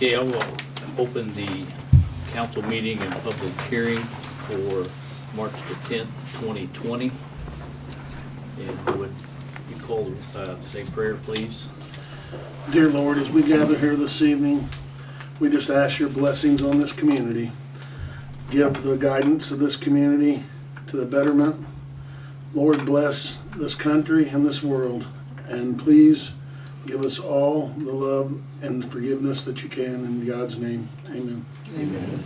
Okay, I will open the council meeting and public hearing for March the 10th, 2020. And would you call say prayer, please? Dear Lord, as we gather here this evening, we just ask your blessings on this community. Give the guidance of this community to the betterment. Lord, bless this country and this world. And please give us all the love and forgiveness that you can in God's name. Amen. Amen.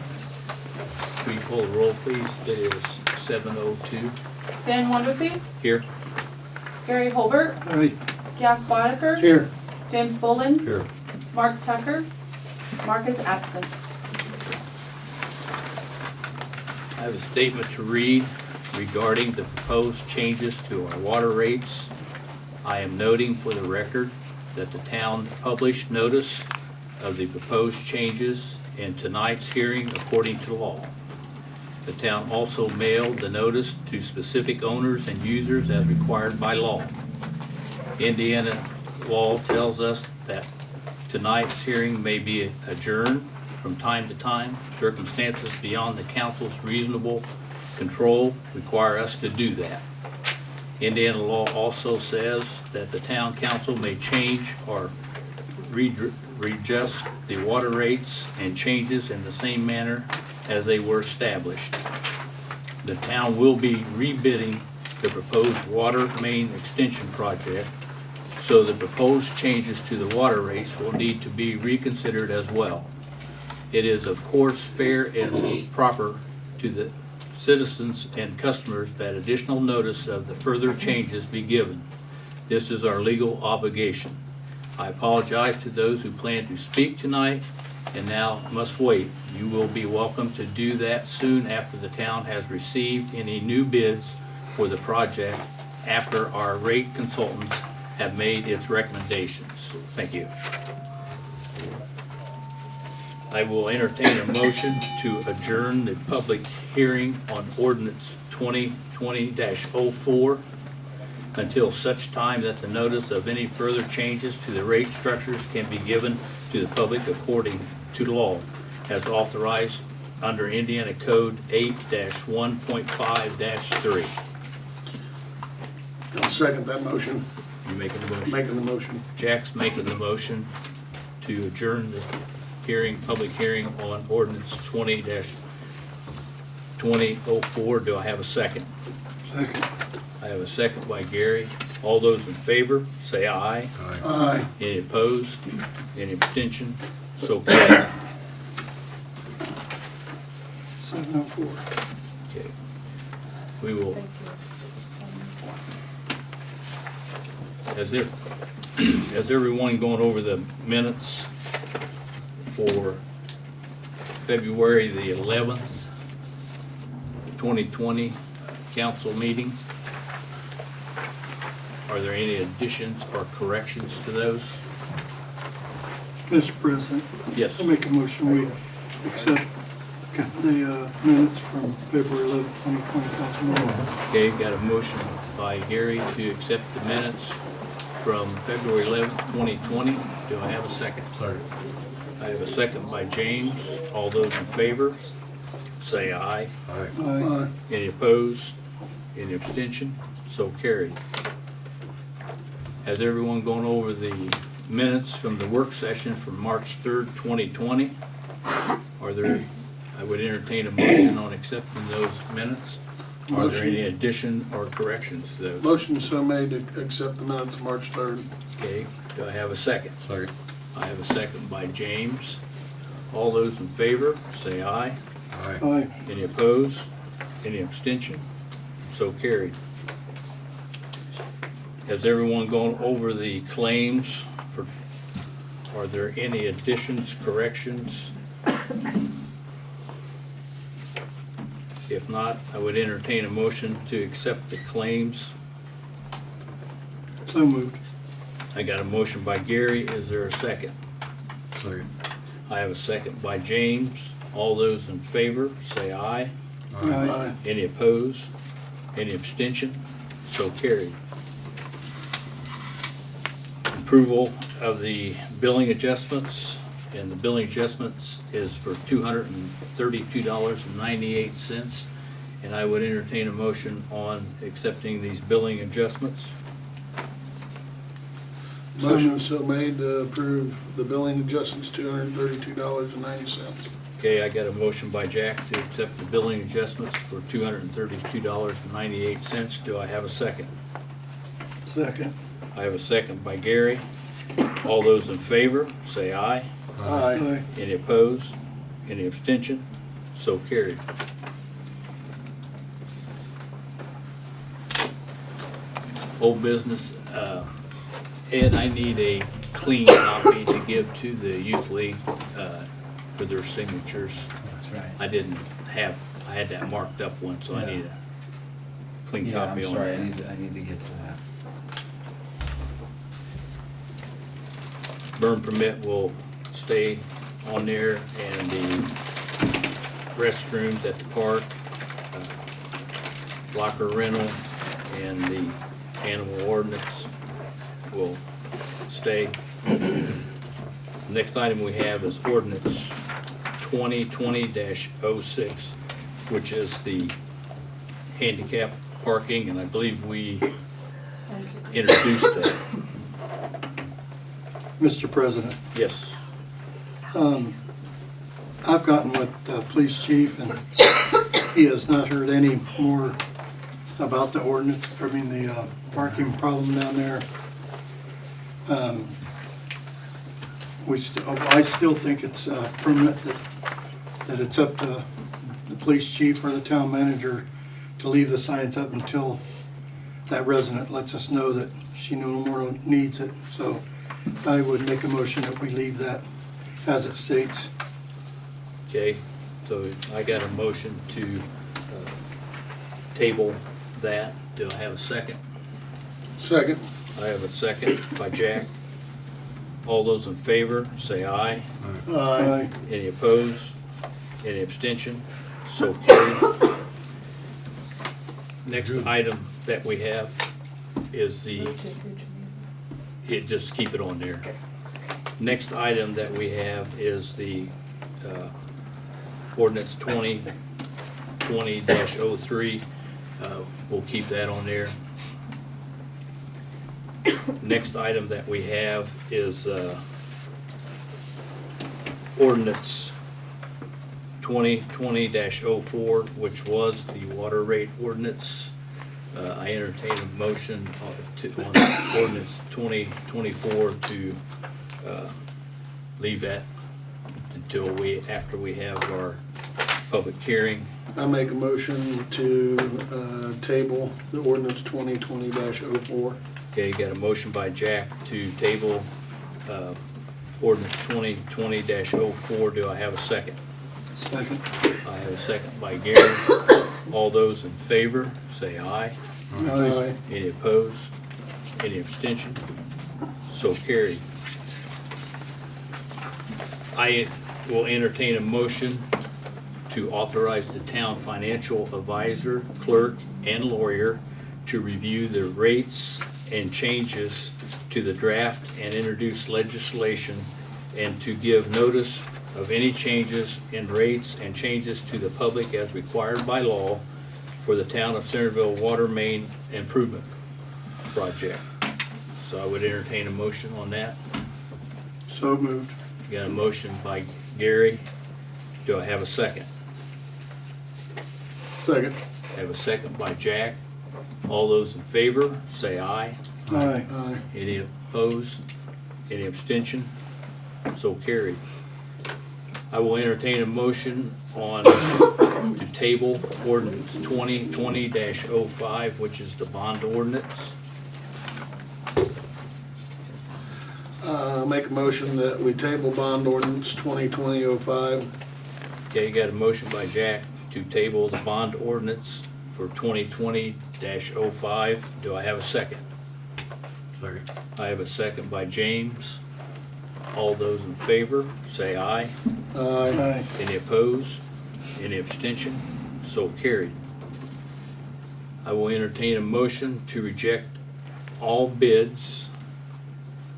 Will you call the roll, please? It is 7:02. Dan Wonderseed, Here. Gary Holbert, Aye. Jack Boddicker, Here. James Bolden, Here. Mark Tucker, Mark is absent. I have a statement to read regarding the proposed changes to our water rates. I am noting for the record that the town published notice of the proposed changes in tonight's hearing according to law. The town also mailed the notice to specific owners and users as required by law. Indiana law tells us that tonight's hearing may be adjourned from time to time. Circumstances beyond the council's reasonable control require us to do that. Indiana law also says that the town council may change or readjust the water rates and changes in the same manner as they were established. The town will be rebidding the proposed water main extension project, so the proposed changes to the water rates will need to be reconsidered as well. It is of course fair and proper to the citizens and customers that additional notice of the further changes be given. This is our legal obligation. I apologize to those who plan to speak tonight and now must wait. You will be welcome to do that soon after the town has received any new bids for the project after our rate consultants have made its recommendations. Thank you. I will entertain a motion to adjourn the public hearing on ordinance 2020-04 until such time that the notice of any further changes to the rate structures can be given to the public according to law, as authorized under Indiana Code 8-1.5-3. I'll second that motion. You making the motion? Making the motion. Jack's making the motion to adjourn the hearing, public hearing on ordinance 20-2004. Do I have a second? Second. I have a second by Gary. All those in favor, say aye. Aye. Any opposed? Any abstention? So carried. 7:04. Okay. We will, has everyone gone over the minutes for February the 11th, 2020 council meetings? Are there any additions or corrections to those? Mr. President, Yes. I make a motion we accept the minutes from February 11, 2020 council meeting. Okay, got a motion by Gary to accept the minutes from February 11th, 2020. Do I have a second? Sorry. I have a second by James. All those in favor, say aye. Aye. Aye. Any opposed? Any abstention? So carried. Has everyone gone over the minutes from the work session from March 3rd, 2020? I would entertain a motion on accepting those minutes. Are there any addition or corrections to those? Motion so made to accept the minutes of March 3rd. Okay, do I have a second? Sorry. I have a second by James. All those in favor, say aye. Aye. Aye. Any opposed? Any abstention? So carried. Has everyone gone over the claims for, are there any additions, corrections? If not, I would entertain a motion to accept the claims. So moved. I got a motion by Gary. Is there a second? Sorry. I have a second by James. All those in favor, say aye. Aye. Any opposed? Any abstention? So carried. Approval of the billing adjustments and the billing adjustments is for $232.98. And I would entertain a motion on accepting these billing adjustments. Motion so made to approve the billing adjustments, $232.90. Okay, I got a motion by Jack to accept the billing adjustments for $232.98. Do I have a second? Second. I have a second by Gary. All those in favor, say aye. Aye. Any opposed? Any abstention? So carried. Old business, Ed, I need a clean copy to give to the youth league for their signatures. That's right. I didn't have, I had that marked up one, so I Yeah. need a clean Yeah, copy I'm on sorry, that. I need to get to that. Burn permit will stay on there, and the restrooms at the park, locker rental, and the animal ordinance will stay. Next item we have is ordinance 2020-06, which is the handicap parking, and I believe we introduced that. Mr. President, Yes. I've gotten with the police chief and he has not heard any more about the ordinance, the parking problem down there. I still think it's permanent, that it's up to the police chief or the town manager to leave the signs up until that resident lets us know that she no more needs it. So I would make a motion that we leave that as it states. Okay, so I got a motion to table that. Do I have a second? Second. I have a second by Jack. All those in favor, say aye. Aye. Any opposed? Any abstention? So carried. Next item that we have is just keep it on there. Next item that we have is the ordinance 2020-03. We'll keep that on there. Next item that we have is ordinance 2020-04, which was the water rate ordinance. I entertain a motion on ordinance 2024 to leave that until after we have our public hearing. I make a motion to table the ordinance 2020-04. Okay, got a motion by Jack to table ordinance 2020-04. Do I have a second? Second. I have a second by Gary. All those in favor, say aye. Aye. Any opposed? Any abstention? So carried. I will entertain a motion to authorize the town financial advisor, clerk, and lawyer to review the rates and changes to the draft and introduce legislation, and to give notice of any changes in rates and changes to the public as required by law for the town of Centerville water main improvement project. So I would entertain a motion on that. So moved. Got a motion by Gary. Do I have a second? Second. I have a second by Jack. All those in favor, say aye. Aye. Aye. Any opposed? Any abstention? So carried. I will entertain a motion on to table ordinance 2020-05, which is the bond ordinance. Make a motion that we table bond ordinance 2020-05. Okay, got a motion by Jack to table the bond ordinance for 2020-05. Do I have a second? Second. I have a second by James. All those in favor, say aye. Aye. Aye. Any opposed? Any abstention? So carried. I will entertain a motion to reject all bids,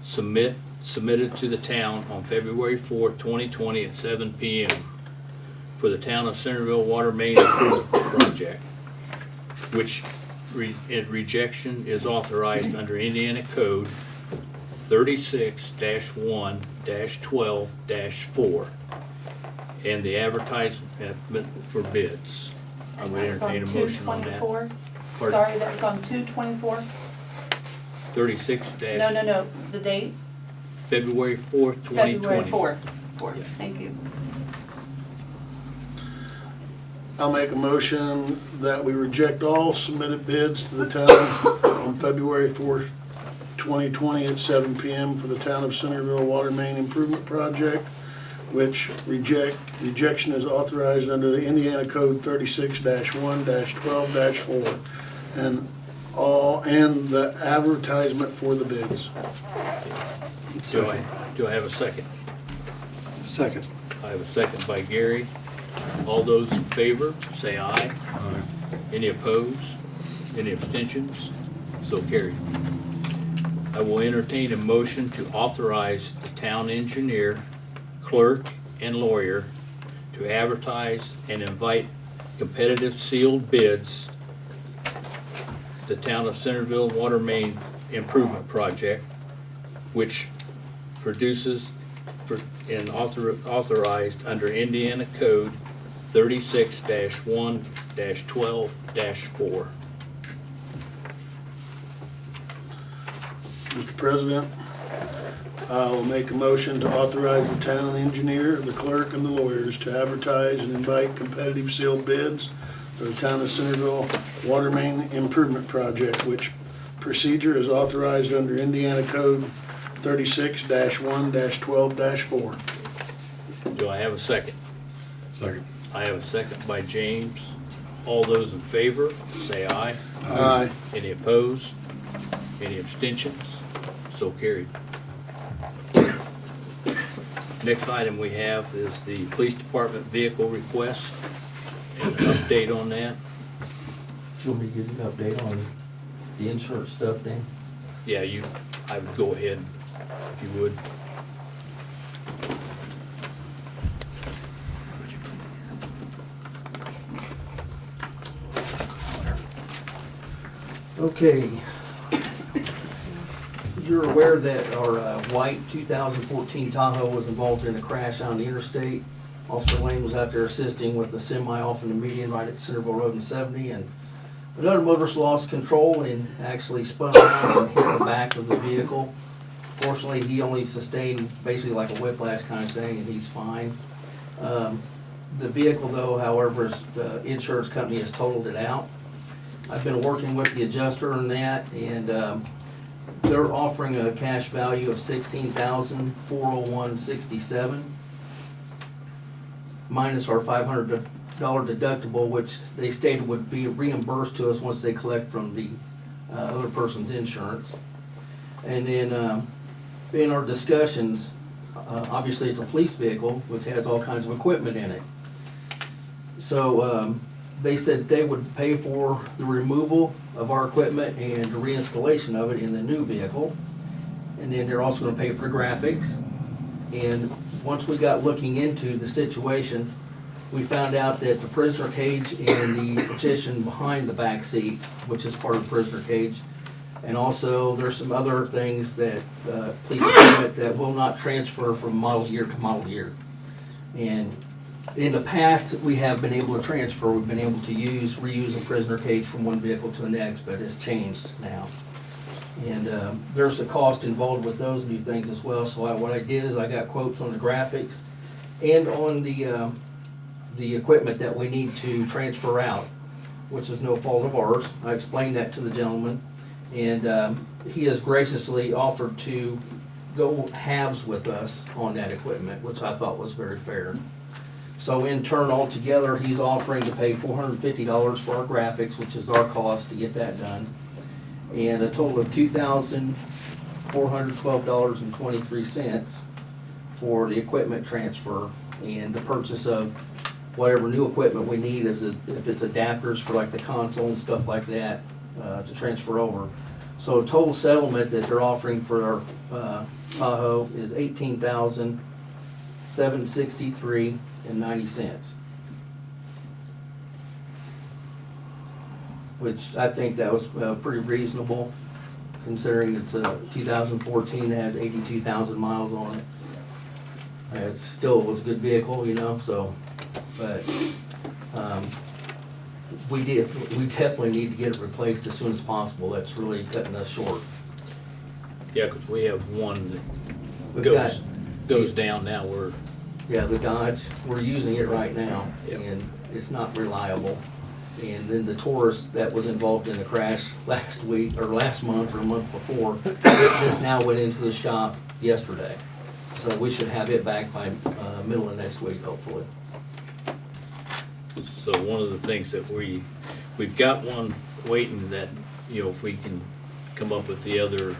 submit submitted to the town on February 4th, 2020 at 7 p.m. for the town of Centerville Water Main Improvement Project, which rejection is authorized under Indiana Code 36-1-12-4 and the advertisement for bids. I would That was on entertain a motion on that. 2/24. Pardon? Sorry, that was on 2/24? 36 No, the date? February 4th, 2020. February 4th. Yeah. Thank you. I'll make a motion that we reject all submitted bids to the town on February 4th, 2020 at 7 p.m. for the town of Centerville Water Main Improvement Project, which rejection is authorized under the Indiana Code 36-1-12-4 and the advertisement for the bids. Do I have a second? Second. I have a second by Gary. All those in favor, say aye. Any opposed? Any abstentions? So carried. I will entertain a motion to authorize the town engineer, clerk, and lawyer to advertise and invite competitive sealed bids the town of Centerville Water Main Improvement Project, which produces and authorized under Indiana Code 36-1-12-4. Mr. President, I'll make a motion to authorize the town engineer, the clerk, and the lawyers to advertise and invite competitive sealed bids for the town of Centerville Water Main Improvement Project, which procedure is authorized under Indiana Code 36-1-12-4. Do I have a second? Second. I have a second by James. All those in favor, say aye. Aye. Any opposed? Any abstentions? So carried. Next item we have is the police department vehicle request and an update on that. You want me to give you an update on the insurance stuff, Dan? Yeah, I would go ahead if you would. Okay. You're aware that our white 2014 Tahoe was involved in a crash on the interstate. Officer Lane was out there assisting with the semi off in the median right at Centerville Road and 70, and another motorist lost control and actually spun around and hit the back of the vehicle. Fortunately, he only sustained basically like a whiplash kind of thing, and he's fine. The vehicle, though, however, the insurance company has totaled it out. I've been working with the adjuster on that, and they're offering a cash value of $16,401.67 minus our $500 deductible, which they stated would be reimbursed to us once they collect from the other person's insurance. And then in our discussions, obviously it's a police vehicle which has all kinds of equipment in it. So they said they would pay for the removal of our equipment and the reinstallation of it in the new vehicle. And then they're also gonna pay for graphics. And once we got looking into the situation, we found out that the prisoner cage and the partition behind the back seat, which is part of the prisoner cage, and also there's some other things that police equipment that will not transfer from model year to model year. And in the past, we have been able to transfer. We've been able to reuse a prisoner cage from one vehicle to the next, but it's changed now. And there's a cost involved with those new things as well. So what I did is I got quotes on the graphics and on the equipment that we need to transfer out, which is no fault of ours. I explained that to the gentleman, and he has graciously offered to go halves with us on that equipment, which I thought was very fair. So in turn, altogether, he's offering to pay $450 for our graphics, which is our cost to get that done, and a total of $2,412.23 for the equipment transfer and the purchase of whatever new equipment we need, if it's adapters for like the console and stuff like that, to transfer over. So total settlement that they're offering for our Tahoe is $18,763.90. Which I think that was pretty reasonable, considering it's a 2014, it has 82,000 miles on it. It still was a good vehicle, you know, so, but, we definitely need to get it replaced as soon as possible. That's really cutting us short. Yeah, 'cause we have one that We've goes down now, we're, Yeah, the Dodge, we're using it right now, Yep. and it's not reliable. And then the Taurus that was involved in the crash last week, or last month, or a month before, it just now went into the shop yesterday. So we should have it back by middle of next week, hopefully. so one of the things that we've got one waiting that, you know, if we can come up with the other,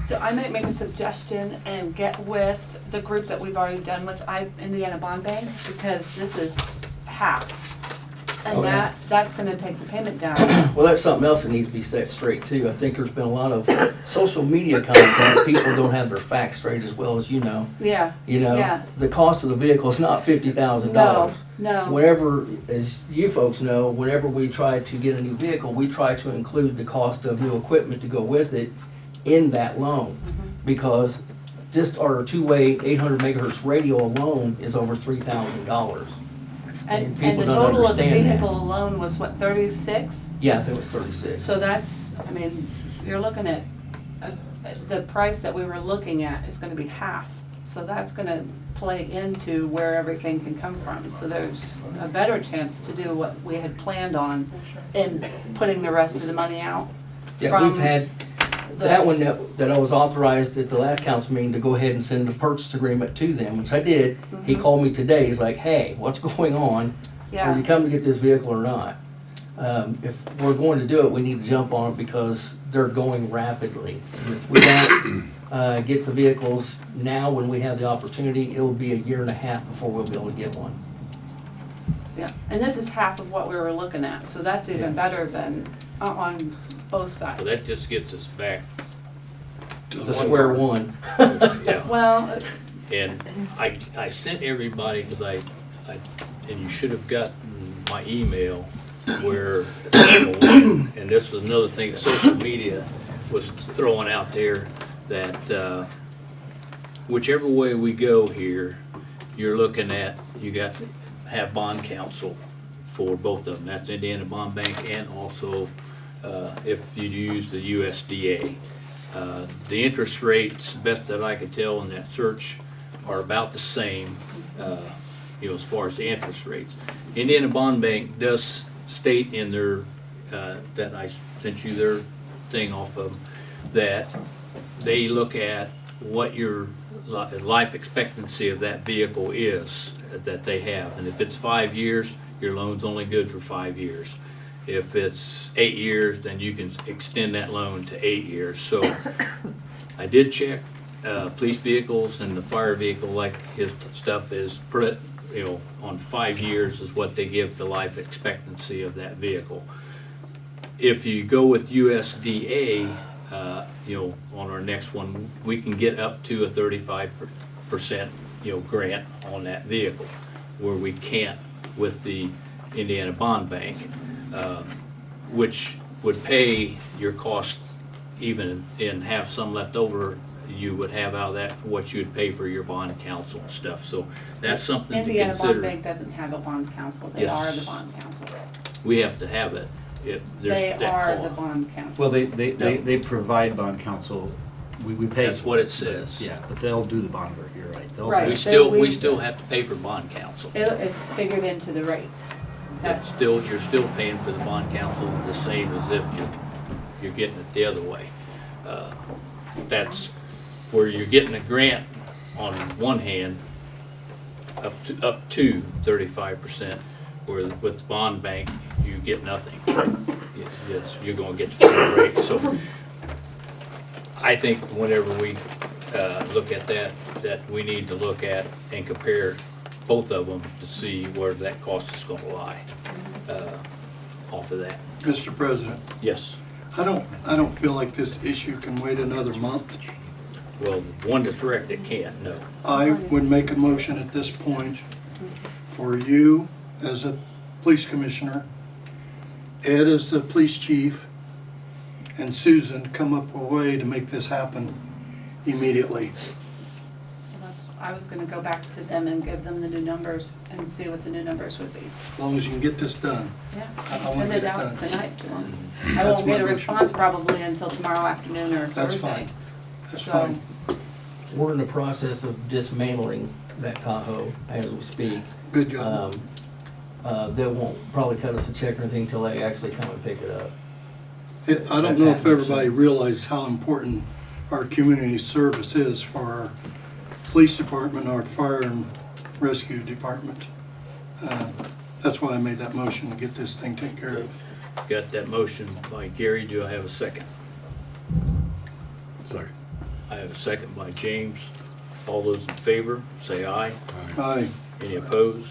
So I might make a suggestion and get with the group that we've already done with, Indiana Bond Bank, because this is half. And Oh, yeah. that's gonna take the payment down. Well, that's something else that needs to be set straight too. I think there's been a lot of social media content. People don't have their facts straight as well as you know. Yeah, You know, Yeah. the cost of the vehicle is not $50,000. no. Whenever, as you folks know, whenever we try to get a new vehicle, we try to include the cost of new equipment to go with it in that loan. Because just our two-way 800 megahertz radio alone is over $3,000. And people the don't total of the understand that. vehicle alone was what, 36? Yeah, I think it was 36. So that's, I mean, you're looking at, the price that we were looking at is gonna be half. So that's gonna play into where everything can come from. So there's a better chance to do what we had planned on in putting the rest of the money out. Yeah, from we've had that one that I was authorized at the last council meeting to go ahead and send a purchase agreement to them, which I did. He called me today, he's like, hey, what's going on? Are you Yeah, coming to get this vehicle or not? If we're going to do it, we need to jump on it because they're going rapidly. If we don't get the vehicles now when we have the opportunity, it'll be a year and a half before we'll be able to get one. yeah. And this is half of what we were looking at, so that's Yeah. even better than on both sides. so that just gets us back, The square one. yeah. Well, And I sent everybody, because and you should have gotten my email where, and this was another thing that social media was throwing out there, that whichever way we go here, you're looking at, you got to have bond counsel for both of them. That's Indiana Bond Bank and also if you use the USDA. The interest rates, best that I could tell in that search, are about the same, you know, as far as the interest rates. Indiana Bond Bank does state in their, that I sent you their thing off of, that they look at what your life expectancy of that vehicle is that they have. And if it's 5 years, your loan's only good for 5 years. If it's 8 years, then you can extend that loan to 8 years. So I did check police vehicles and the fire vehicle, like his stuff is, you know, on 5 years is what they give the life expectancy of that vehicle. If you go with USDA, you know, on our next one, we can get up to a 35%, you know, grant on that vehicle, where we can't with the Indiana Bond Bank, which would pay your cost even and have some left over. You would have out of that for what you would pay for your bond counsel and stuff. So that's something to Indiana Bond consider. Bank doesn't have a bond counsel, they Yes. are the bond counsel. We have to have it. There's They that are the clause. bond counsel. Well, they provide bond counsel. We pay. That's what it says. Yeah, but they'll do the bond work, you're right. They'll Right. pay. We we- still have to pay for bond counsel. It's figured into the rate. That's That's, you're still paying for the bond counsel the same as if you're getting it the other way. That's where you're getting a grant on one hand, up to 35%, where with the bond bank, you get nothing. You're gonna get the full rate. So I think whenever we look at that we need to look at and compare both of them to see where that cost is gonna lie. off of that. Mr. President, Yes. I don't feel like this issue can wait another month. Well, the one that's wrecked, it can't, no. I would make a motion at this point for you as a police commissioner, Ed as the police chief, and Susan to come up with a way to make this happen immediately. I was gonna go back to them and give them the new numbers and see what the new numbers would be. As long as you can get this done. Yeah, I wanna send get it it out done. tonight to them. I That's won't get my a motion. response probably until tomorrow afternoon or That's Thursday. fine. That's So- fine. We're in the process of dismantling that Tahoe as we speak. Good job. They won't probably cut us a check or anything until they actually come and pick it up. I don't know if everybody realizes how important our community service is for our police department, our fire and rescue department. That's why I made that motion to get this thing taken care of. Got that motion by Gary. Do I have a second? Second. I have a second by James. All those in favor, say aye. Aye. Any opposed?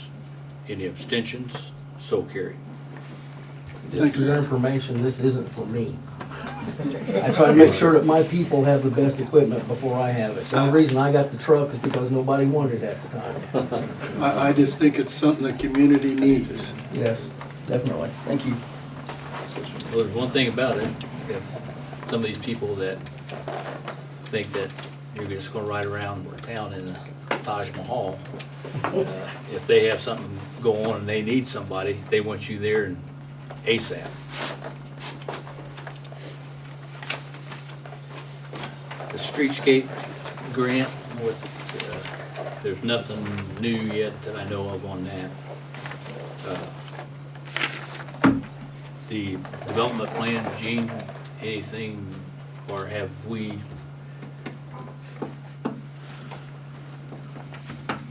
Any abstentions? So carried. Just Thanks, for your Ed. information, this isn't for me. I try to make sure that my people have the best equipment before I have it. The only reason I got the truck is because nobody wanted it at the time. I just think it's something the community needs. Yes, definitely. Thank you. Well, there's one thing about it. If some of these people that think that you're just gonna ride around town in a Taj Mahal, if they have something go on and they need somebody, they want you there and ASAP. The streetscape grant, there's nothing new yet that I know of on that. The development plan, Gene, anything, or have we,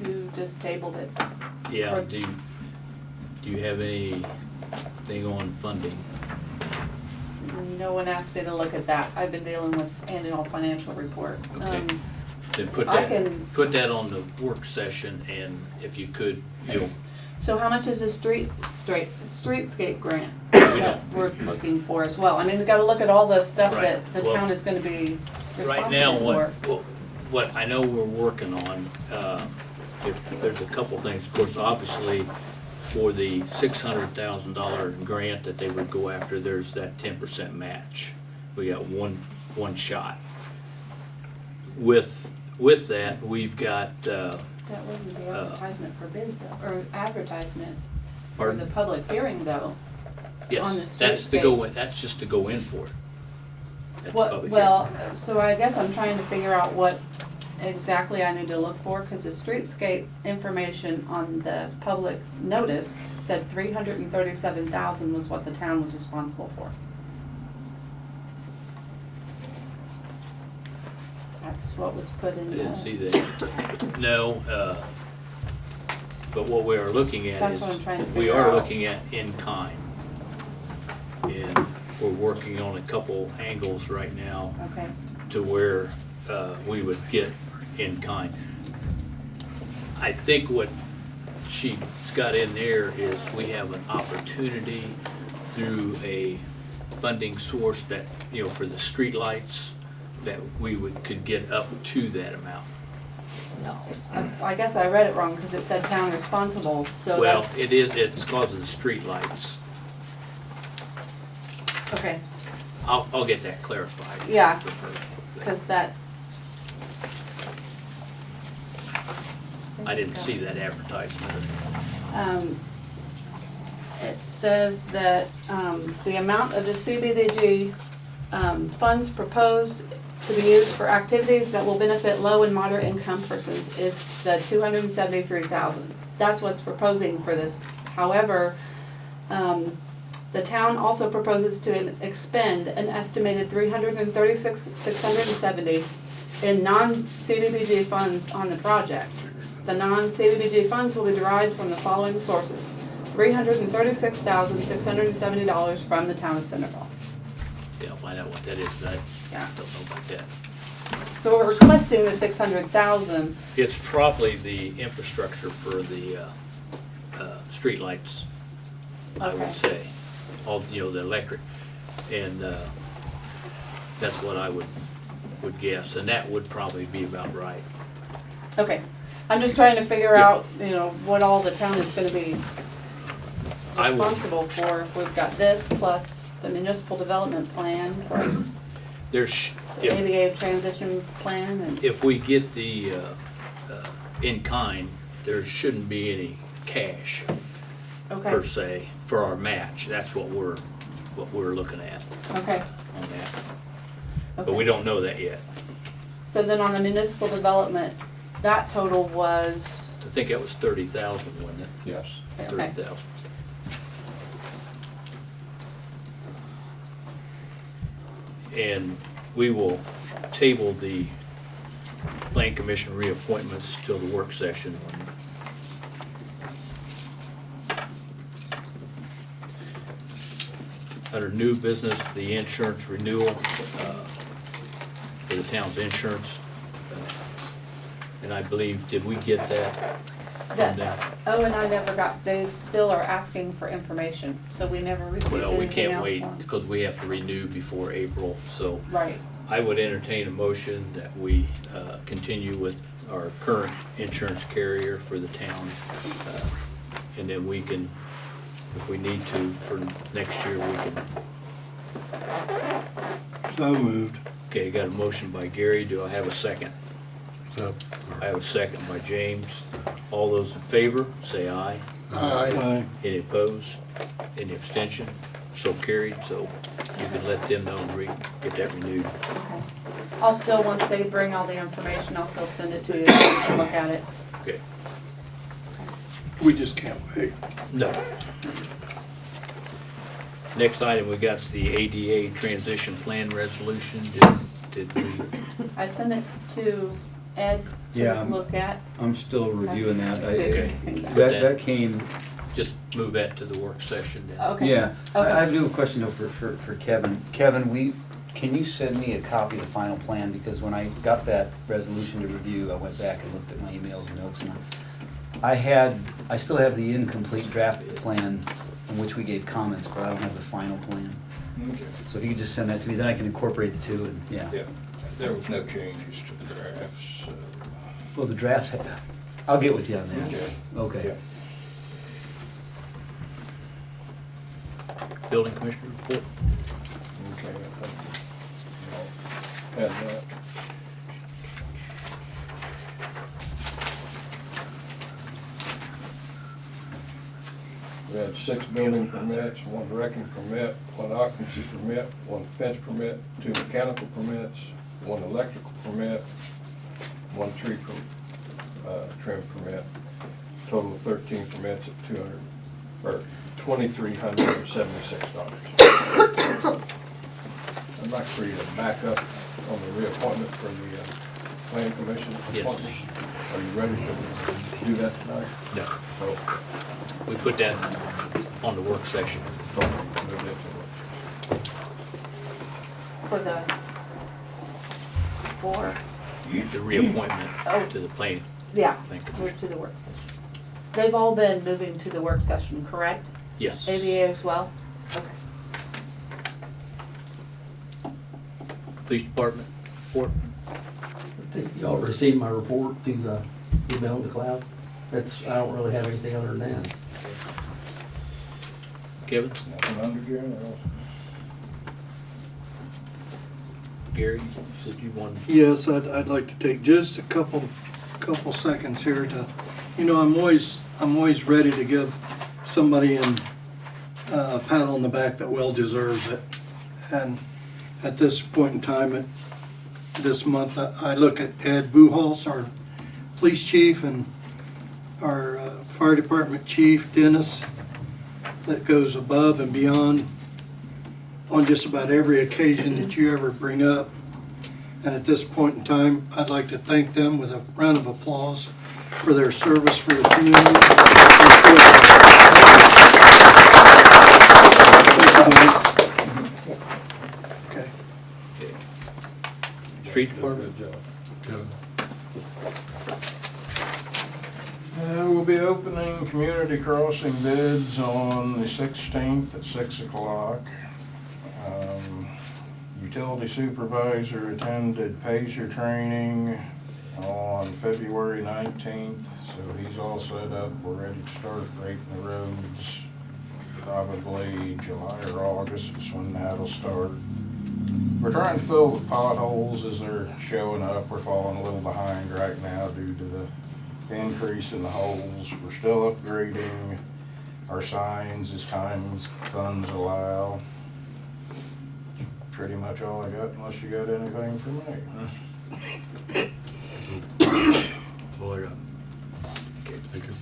You just tabled it. yeah, do you have anything on funding? No one asked me to look at that. I've been dealing with annual financial report. Okay. Then put I that, can- put that on the work session, and if you could, you'll, So how much is the streetscape grant We that don't- we're looking for as well? I mean, we gotta look at all the stuff Right. that the Well, town is gonna be right now, responsible for. what I know we're working on, if there's a couple things, of course, obviously, for the $600,000 grant that they would go after, there's that 10% match. We got one shot. With that, we've got, That wasn't the advertisement for bid though, or advertisement for pardon? the public hearing though. on the Yes, that's to go streetscape. in, that's just to go in for it. at the What, public well, so I guess I'm trying to figure out what exactly I need to look for, cause the streetscape information on the public notice said 337,000 was what the town was responsible for. That's what was put in I the. didn't see that. No, but what we are looking at That's is, what I'm trying to we figure are out. looking at in kind. And we're working on a couple angles right now Okay, to where we would get in kind. I think what she's got in there is we have an opportunity through a funding source that, you know, for the streetlights, that we could get up to that amount. no, I guess I read it wrong, cause it said town responsible, so Well, that's, it's because of the streetlights. okay, I'll get that clarified. Yeah. with her. cause that. I didn't see that advertisement. It says that, the amount of the CBDG, funds proposed to be used for activities that will benefit low and moderate income persons is the 273,000. That's what's proposing for this. However, the town also proposes to expend an estimated 336,670 in non-CDBG funds on the project. The non-CDBG funds will be derived from the following sources: $336,670 from the town of Centerville. Okay, I'll find out what that is, but I Yeah. don't know about that. So we're requesting the 600,000. It's probably the infrastructure for the streetlights, I Okay. would say. all, the electric. And, that's what I would guess, and that would probably be about right. Okay, I'm just trying to figure Yeah. out, what all the town is gonna be I will- responsible for. If we've got this, plus the municipal development plan, plus There's, the ADA transition plan, and, if we get the, in kind, there shouldn't be any cash per okay, se for our match. That's what we're looking at okay. on that. But we Okay. don't know that yet. So then on the municipal development, that total was, I think that was 30,000, wasn't it? Yes. okay, 30,000. And we will table the Plan Commission reappointments till the work session. Under new business, the insurance renewal for the town's insurance. And I believe, did we get that from them? and I never got, they still are asking for information, so we never received Well, we anything can't else wait for 'em. because we have to renew before April, so Right, I would entertain a motion that we continue with our current insurance carrier for the town. And then we can, if we need to, for next year, we can. So moved. Okay, got a motion by Gary. Do I have a second? So, I have a second by James. All those in favor, say aye. Aye. Any opposed? Any abstention? So carried, so you can let them know and get that renewed. okay. I'll still, once they bring all the information, I'll still send it to you, so you can look at it. Okay. We just can't wait. No. Next item we got is the ADA transition plan resolution. Did we, I sent it to Ed to Yeah. look at. I'm still reviewing that. See if Okay. anything back. That came, just move that to the work session then? Okay. yeah. Okay. I do have a question though for Kevin. Kevin, can you send me a copy of the final plan? Because when I got that resolution to review, I went back and looked at my emails and notes, and I still have the incomplete draft plan in which we gave comments, but I don't have the final plan. okay. So if you could just send that to me, then I can incorporate the two, and, yeah. Yeah, there was no changes to the drafts. Well, the drafts, I'll get with you on that. Okay. Okay. Building commissioner report? Okay, I think you all had that. We had 6 building permits, 1 wrecking permit, 1 occupancy permit, 1 fence permit, 2 mechanical permits, 1 electrical permit, 1 tree trim permit. Total of 13 permits at $2,376. I'd like for you to back up on the reappointment for the Plan Commission Yes. appointments. Are you ready to do that tonight? No. So, We put that on the work session. move it to For The reappointment Oh. to the plan. yeah, Plan move commission. to the work session. They've all been moving to the work session, correct? Yes. ABA as well? Okay. Police department report? I think y'all received my report to the email on the cloud. I don't really have anything other than that. Kevin? Nothing under here, no. Gary, you said you wanted. Yes, I'd like to take just a couple seconds here to, I'm always ready to give somebody a pat on the back that well deserves it. And at this point in time, this month, I look at Ed Buchholz, our police chief, and our fire department chief, Dennis, that goes above and beyond on just about every occasion that you ever bring up. And at this point in time, I'd like to thank them with a round of applause for their service for the community. Okay. Street department? Good job. We'll be opening community crossing bids on the 16th at 6 o'clock. Utility supervisor attended Pacer training on February 19th, so he's all set up. We're ready to start rating the roads. Probably July or August is when that'll start. We're trying to fill the potholes as they're showing up. We're falling a little behind right now due to the increase in the holes. We're still upgrading our signs as time funds allow. Pretty much all I got, unless you got anything for me. That's all I got. Okay, thank you.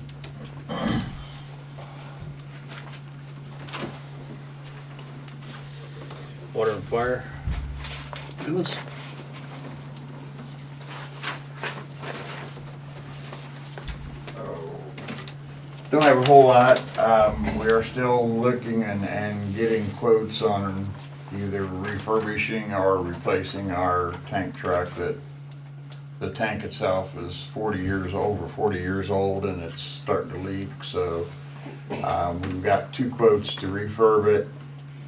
Water and fire. Dennis? Don't have a whole lot. We are still looking and getting quotes on either refurbishing or replacing our tank truck. That the tank itself is over 40 years old, and it's starting to leak. So we've got 2 quotes to refurb it,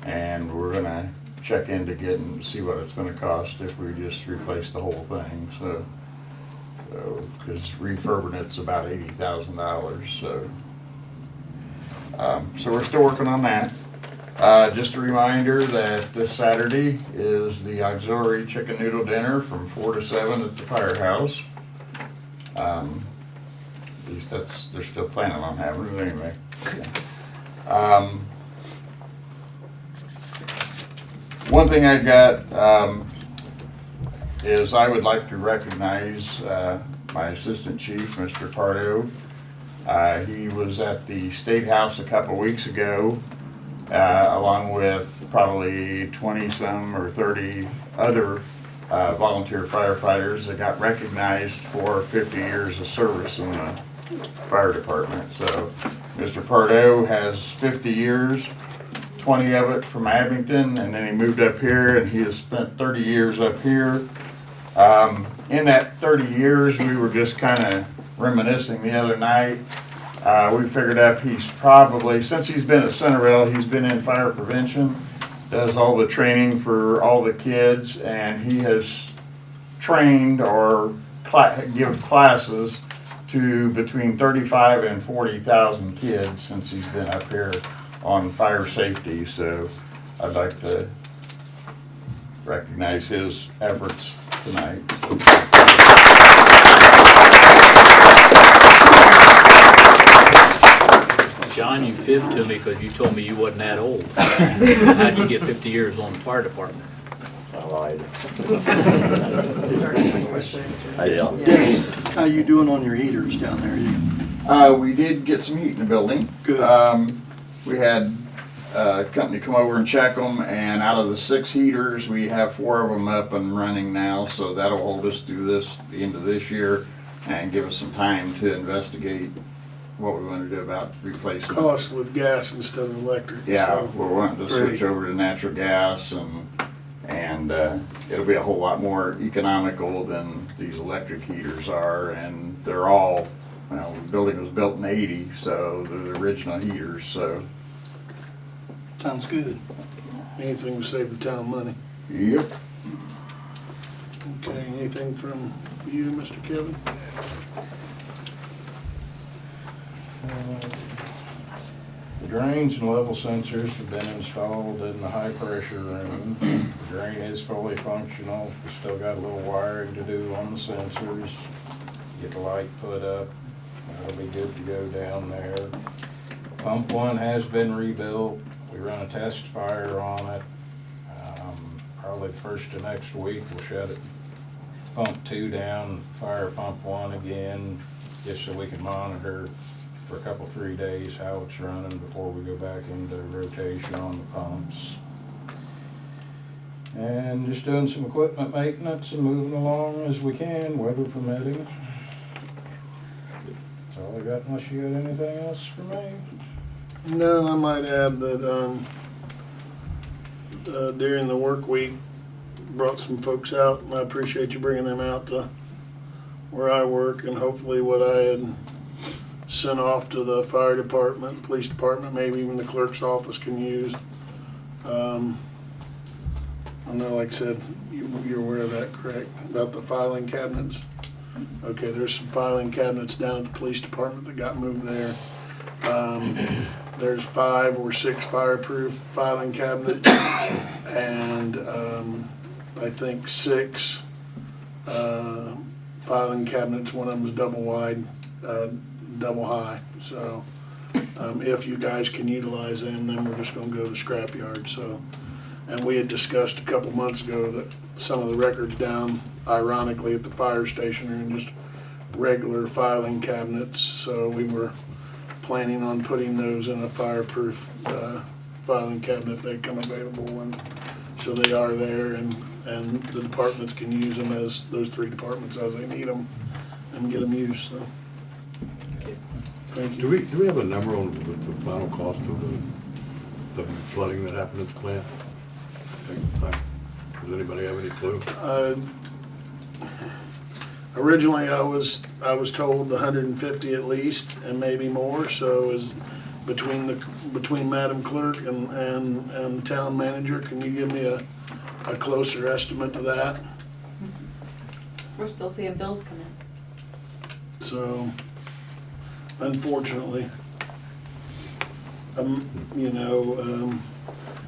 and we're gonna check into see what it's gonna cost if we just replace the whole thing. So because refurbing it's about $80,000. So we're still working on that. Just a reminder that this Saturday is the auxiliary chicken noodle dinner from 4 to 7 at the firehouse. At least they're still planning on having it anyway. One thing I've got is I would like to recognize my assistant chief, Mr. Pardo. He was at the State House a couple weeks ago, along with probably 20-some or 30 other volunteer firefighters that got recognized for 50 years of service in the fire department. So Mr. Pardo has 50 years, 20 of it from Abington, and then he moved up here, and he has spent 30 years up here. In that 30 years, we were just kind of reminiscing the other night. We figured out he's probably, since he's been at Centerville, he's been in fire prevention, does all the training for all the kids, and he has trained or give classes to between 35 and 40,000 kids since he's been up here on fire safety. So I'd like to recognize his efforts tonight. John, you fibbed to me because you told me you wasn't that old. How'd you get 50 years on the fire department? I lied. Dennis, how you doing on your heaters down there? We did get some heat in the building. Good. We had a company come over and check them, and out of the 6 heaters, we have 4 of them up and running now, so that'll hold us through the end of this year and give us some time to investigate what we want to do about replacing. Cost with gas instead of electric. Yeah, So. we're wanting to switch over to natural gas, and it'll be a whole lot more economical than these electric heaters are, and they're all, well, the building was built in '80, so they're the original heaters, so. Sounds good. Anything to save the town money. Yep. Okay, anything from you, Mr. Kevin? The drains and level sensors have been installed in the high pressure room. The drain is fully functional. We still got a little wiring to do on the sensors. Get the light put up. That'll be good to go down there. Pump 1 has been rebuilt. We run a test fire on it. Probably the first of next week we'll shut it. Pump 2 down, fire pump 1 again, just so we can monitor for a couple, 3 days how it's running before we go back into rotation on the pumps. And just doing some equipment maintenance and moving along as we can, weather permitting. That's all I got, unless you got anything else for me. No, I might add that during the work week, brought some folks out, and I appreciate you bringing them out to where I work, and hopefully what I had sent off to the fire department, police department, maybe even the clerk's office can use. I know, like I said, you're aware of that, correct? About the filing cabinets? Okay, there's some filing cabinets down at the police department that got moved there. There's 5 or 6 fireproof filing cabinets and I think 6 filing cabinets. One of them is double wide, double high. So if you guys can utilize them, then we're just gonna go to the scrapyard. So, and we had discussed a couple months ago that some of the records down, ironically, at the fire station are in just regular filing cabinets. So we were planning on putting those in a fireproof filing cabinet if they come available, and so they are there, and the departments can use them, as those 3 departments, as they need them and get them used. So thank you. Do we have a number on what the final cost of the flooding that happened at the plant? Does anybody have any clue? Originally, I was told 150 at least, and maybe more. So, is between Madam Clerk and the town manager, can you give me a closer estimate to that? We're still seeing bills come in. So, unfortunately,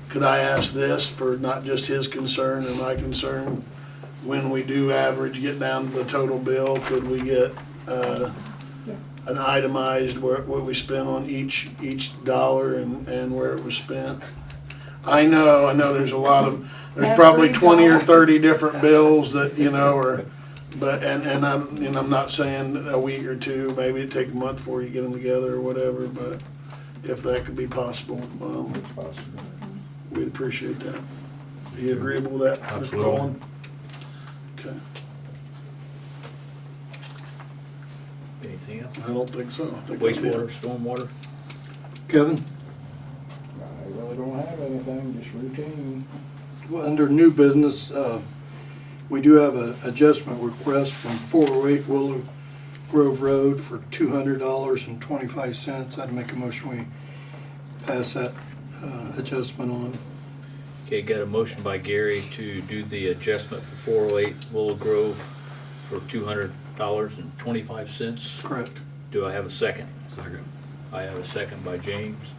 could I ask this for not just his concern and my concern? When we do average, get down to the total bill, could we get an itemized what we spent on each dollar and where it was spent? I know there's there's probably 20 or 30 different bills that, but I'm not saying a week or 2, maybe it'd take a month before you get them together or whatever, but if that could be possible, It's possible. we'd appreciate that. Are you agreeable with that, Mr. Absolutely. Boland? Okay, Anything else? I don't think so. I think that's it. Wastewater, stormwater? Kevin, I really don't have anything, just routine. well, under new business, we do have an adjustment request from 408 Willow Grove Road for $200.25. I'd make a motion we pass that adjustment on. Okay, got a motion by Gary to do the adjustment for 408 Willow Grove for $200.25. Correct. Do I have a second? Second. I have a second by James.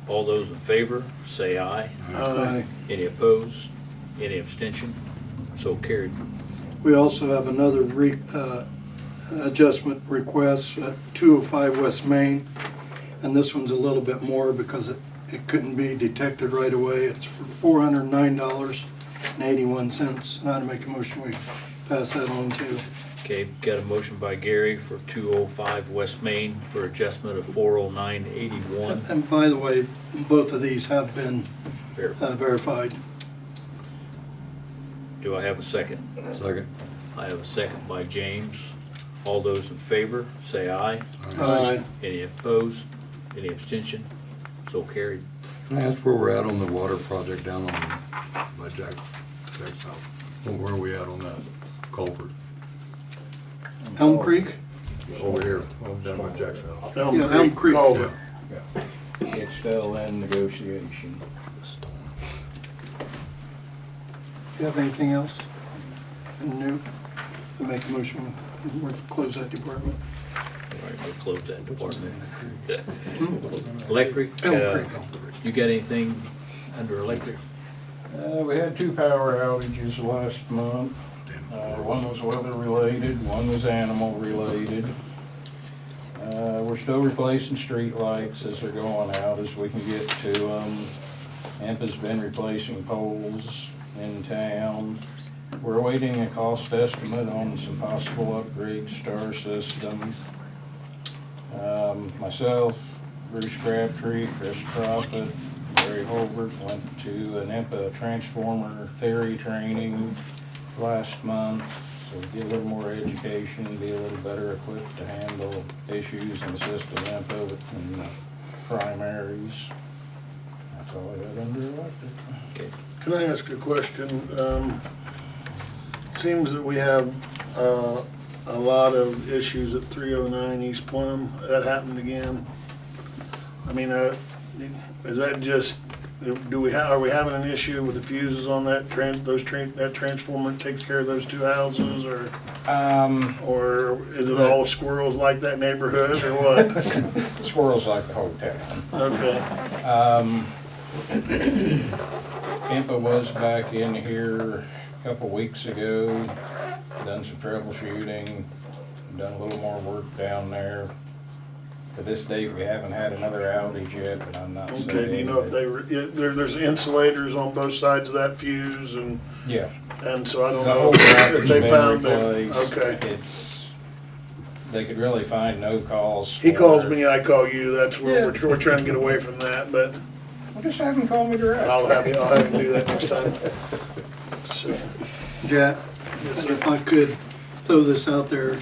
All those in favor, say aye. Aye. Any opposed? Any abstention? So carried. We also have another adjustment request at 205 West Main, and this one's a little bit more because it couldn't be detected right away. It's for $409.81, and I'd make a motion we pass that on too. Okay, got a motion by Gary for 205 West Main for adjustment of 409.81. And by the way, both of these have been Verified. verified. Do I have a second? Second. I have a second by James. All those in favor, say aye. Aye. Any opposed? Any abstention? So carried. Can I ask where we're at on the water project down on by Jack's house? Where are we at on that culvert? Elm Creek? Over here, down by Jack's house. Elm Yeah, Elm Creek. Culvert. It's still in negotiation. You have anything else new? I make a motion we close that department. All right, we'll close that department. Electric, Elm Creek. you got anything under electric? We had 2 power outages last month. One was weather related, one was animal related. We're still replacing street lights as they're going out, as we can get to them. EMPA's been replacing poles in town. We're awaiting a cost estimate on some possible upgrades to our system. Myself, Bruce Crabtree, Chris Prophet, Larry Holbert went to an EMPA transformer theory training last month, so get a little more education, be a little better equipped to handle issues in system EMPA within the primaries. That's all I got under electric. Okay. Can I ask a question? Seems that we have a lot of issues at 309 East Plum. That happened again. I mean, is that just, are we having an issue with the fuses on that that transformer that takes care of those two houses, or is it all squirrels like that neighborhood, or what? Squirrels like the whole town. Okay. Impa was back in here a couple weeks ago, done some troubleshooting, done a little more work down there. To this date, we haven't had another outage yet, but I'm not saying. Okay, do you know if there's insulators on both sides of that fuse, and Yeah. so I don't The know whole if bracket's they been found that. replaced. Okay. They could really find no calls He calls for- me, I call you, that's where we're trying to get away from that, but Well, just have them call me direct. I'll have him do that next time. So, Jack, if I could throw this out there,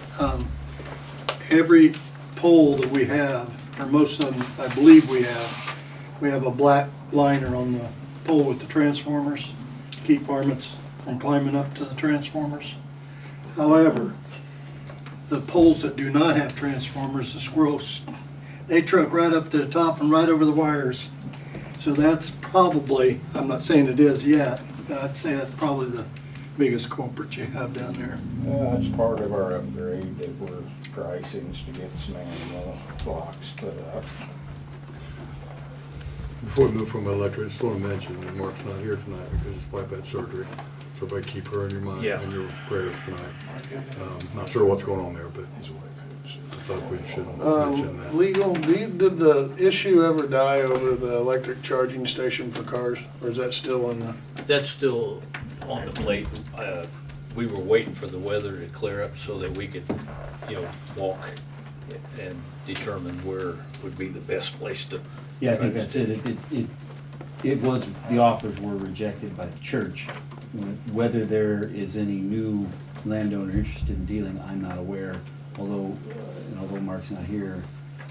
every pole that we have, or most of them, I believe we have a black liner on the pole with the transformers, to keep varmints from climbing up to the transformers. However, the poles that do not have transformers, the squirrels, they truck right up to the top and right over the wires. So that's probably, I'm not saying it is yet, but I'd say that's probably the biggest culprit you have down there. That's part of our upgrade that we're pricing is to get some annual blocks put up. Before we move from electric, I just want to mention that Mark's not here tonight because his wife had surgery. So everybody keep her in your mind Yeah. and your prayers tonight. Not sure what's going on there, but I thought we should mention that. legal, did the issue ever die over the electric charging station for cars, or is that still on the? That's still on the plate. We were waiting for the weather to clear up so that we could, walk and determine where would be the best place to. Yeah, I think that's it. It was, the offers were rejected by the church. Whether there is any new landowner interested in dealing, I'm not aware. Although Mark's not here,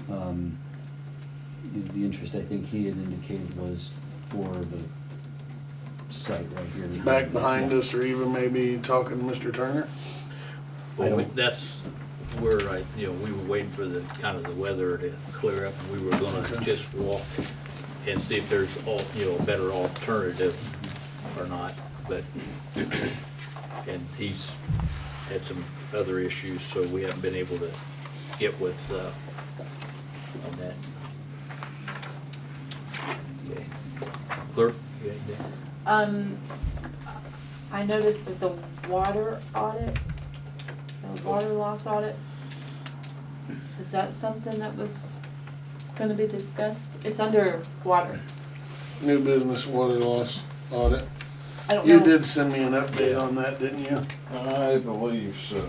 the interest I think he had indicated was for the site right here. Back behind us, or even maybe talking to Mr. Turner? Well, that's where we were waiting for the weather to clear up, and we were gonna just walk and see if there's a better alternative or not, but, and he's had some other issues, so we haven't been able to get with, on that. Okay. Clerk, you got anything? I noticed that the water audit, the water loss audit, is that something that was gonna be discussed? It's under water. New business water loss audit. I don't know. You did send me an update on that, didn't you? I believe so.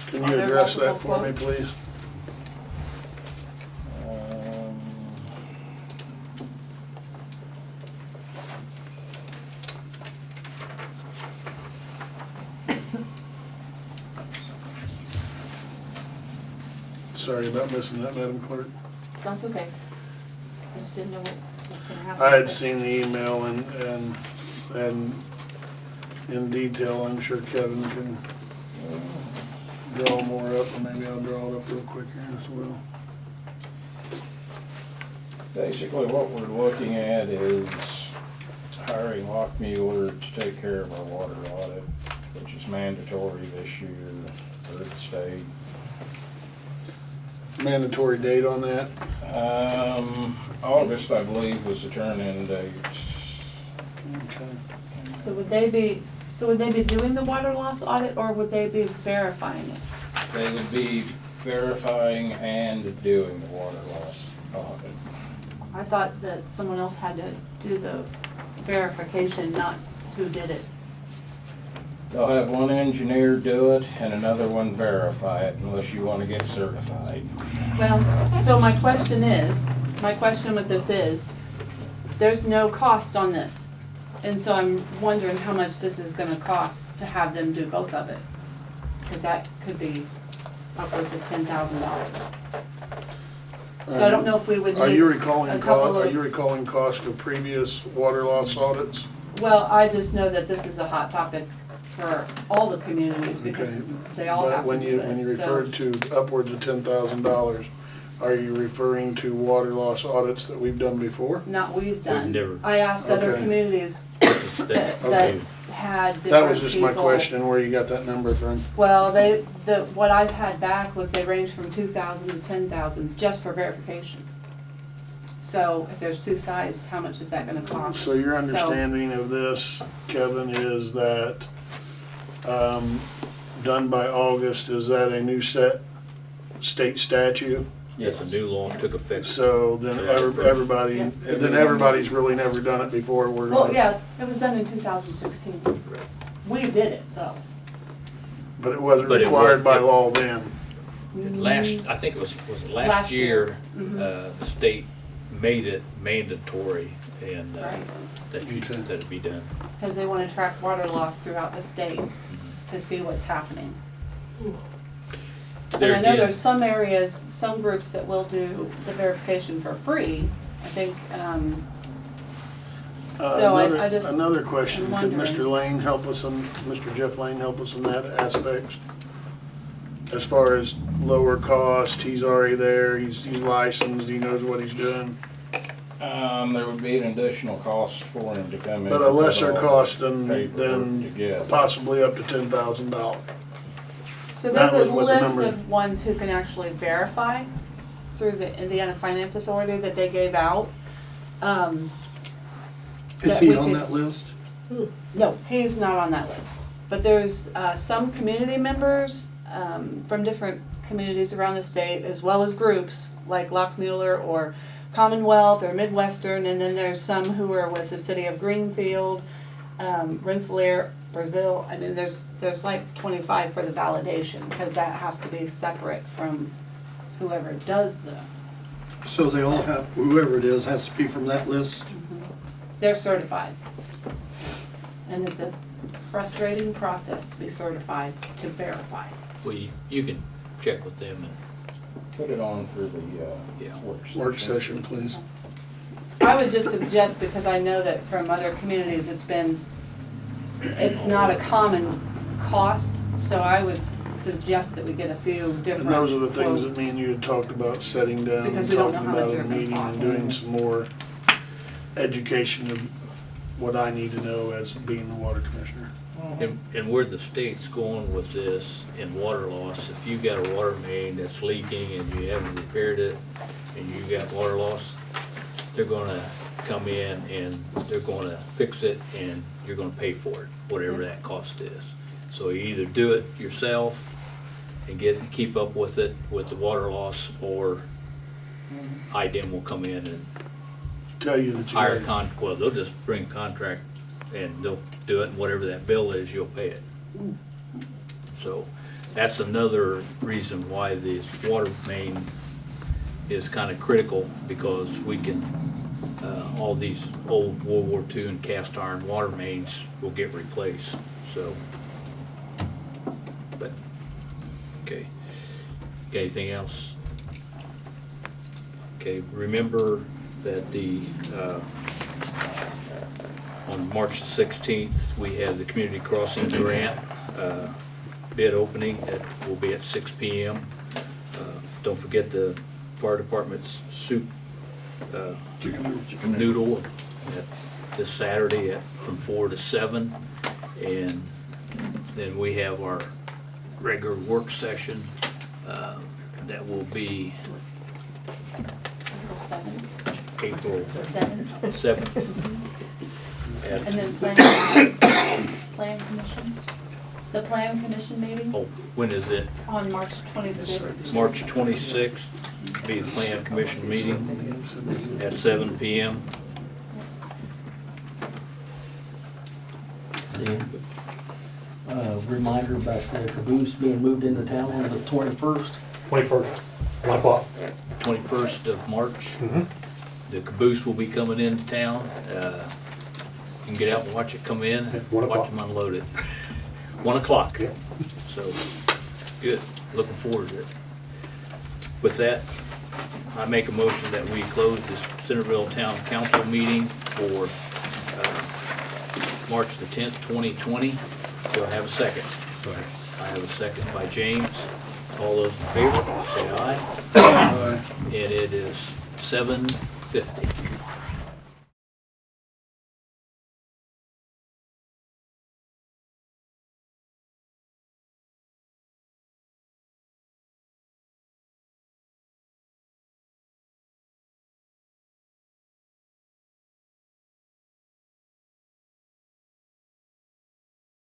Can Are you there address that multiple for me, quotes? please? Sorry about missing that, Madam Clerk. That's okay. I just didn't know what was gonna happen. I had seen the email and in detail, I'm sure Kevin can draw more up, and maybe I'll draw it up real quick here as well. Basically, what we're looking at is hiring Lockmuir to take care of our water audit, which is mandatory this year for the state. Mandatory date on that? August, I believe, was the turn-in date. Okay. So would they be doing the water loss audit, or would they be verifying it? They would be verifying and doing the water loss audit. I thought that someone else had to do the verification, not who did it. They'll have one engineer do it and another one verify it unless you want to get certified. Well, so my question with this is, there's no cost on this. And so I'm wondering how much this is gonna cost to have them do both of it. Cause that could be upwards of $10,000. So I don't know if we would Are need you a recalling couple are of, you recalling cost of previous water loss audits? well, I just know that this is a hot topic for all the communities because Okay. they all But have to when do you, it. when you So- referred to upwards of $10,000, are you referring to water loss audits that we've done before? Not we've done. never- I asked other Okay. communities This is that, the- that Okay. had different That was just my people. question, where you got that number from. Well, what I've had back was they range from 2,000 to 10,000 just for verification. So if there's two sides, how much is that gonna cost? So your So- understanding of this, Kevin, is that, done by August, is that a new state statute? It's a new law, took effect. So then July 1st. everybody, then everybody's really never done it before, we're Well, gonna, yeah, it was done in 2016. We did it though. but it wasn't But it required by wa- law then. Last, I think it was it last Last year. year, the state made it mandatory and Right. Okay. that it be done. Because they want to track water loss throughout the state to see what's happening. And There I know again, there's some areas, some groups that will do the verification for free. I think, So I Another- just- Another question, I'm could wondering. Mr. Lane help us on, Mr. Jeff Lane help us in that aspect? As far as lower cost, he's already there, he's licensed, he knows what he's doing. There would be an additional cost for him to come in. But a and put lesser all the cost than paperwork together. possibly up to $10,000. so That there's was a what the list number- of ones who can actually verify through the Indiana Finance Authority that they gave out. Is That he we on could- that list? No, he's not on that list. But there's some community members from different communities around the state, as well as groups like Lockmuir or Commonwealth or Midwestern, and then there's some who are with the city of Greenfield, Rensselaer, Brazil. I mean, there's like 25 for the validation, because that has to be separate from whoever does the, So they all have, whoever it is, has to be from that list? they're certified. And it's a frustrating process to be certified, to verify. well, you can check with them and, Put it on for the, Yeah. Work session, please. I would just suggest, because I know that from other communities, it's not a common cost, so I would suggest that we get a few different And those are the things that quotes. me and you had talked about setting down Because and we don't know talking how much about in a they're gonna meeting and cost. doing some more education of what I need to know as being the water commissioner. and where the state's going with this in water loss, if you got a water main that's leaking and you haven't repaired it and you got water loss, they're gonna come in and they're gonna fix it and you're gonna pay for it, whatever that cost is. So you either do it yourself and keep up with it with the water loss, or IDEM will come in and Tell you that you hire gotta- well, they'll just bring contract and they'll do it, and whatever that bill is, you'll pay it. So that's another reason why this water main is kind of critical, because we can, all these old World War II and cast iron water mains will get replaced, so. But, okay. Got anything else? Okay, remember that on March the 16th, we have the Community Crossing Grant bid opening. Will be at 6 p.m. Don't forget the fire department's soup chicken noodle this Saturday from 4 to 7. And then we have our regular work session that will be April 7th. April 7th. And then plan commission, the plan commission meeting Oh, when is it? on March 26th. March 26th, be the plan commission meeting at 7 p.m. Reminder about the caboose being moved into town on the 21st. 21st, 1 o'clock. 21st of March. The caboose will be coming into town. You can get out and watch it come in, At 1 o'clock. watch them unload it. 1 o'clock. Yeah. So, good, looking forward to it. With that, I make a motion that we close this Centerville Town Council meeting for March the 10th, 2020. Do I have a second? I have a second by James. All those in favor, say aye. Aye. And it is 7:50.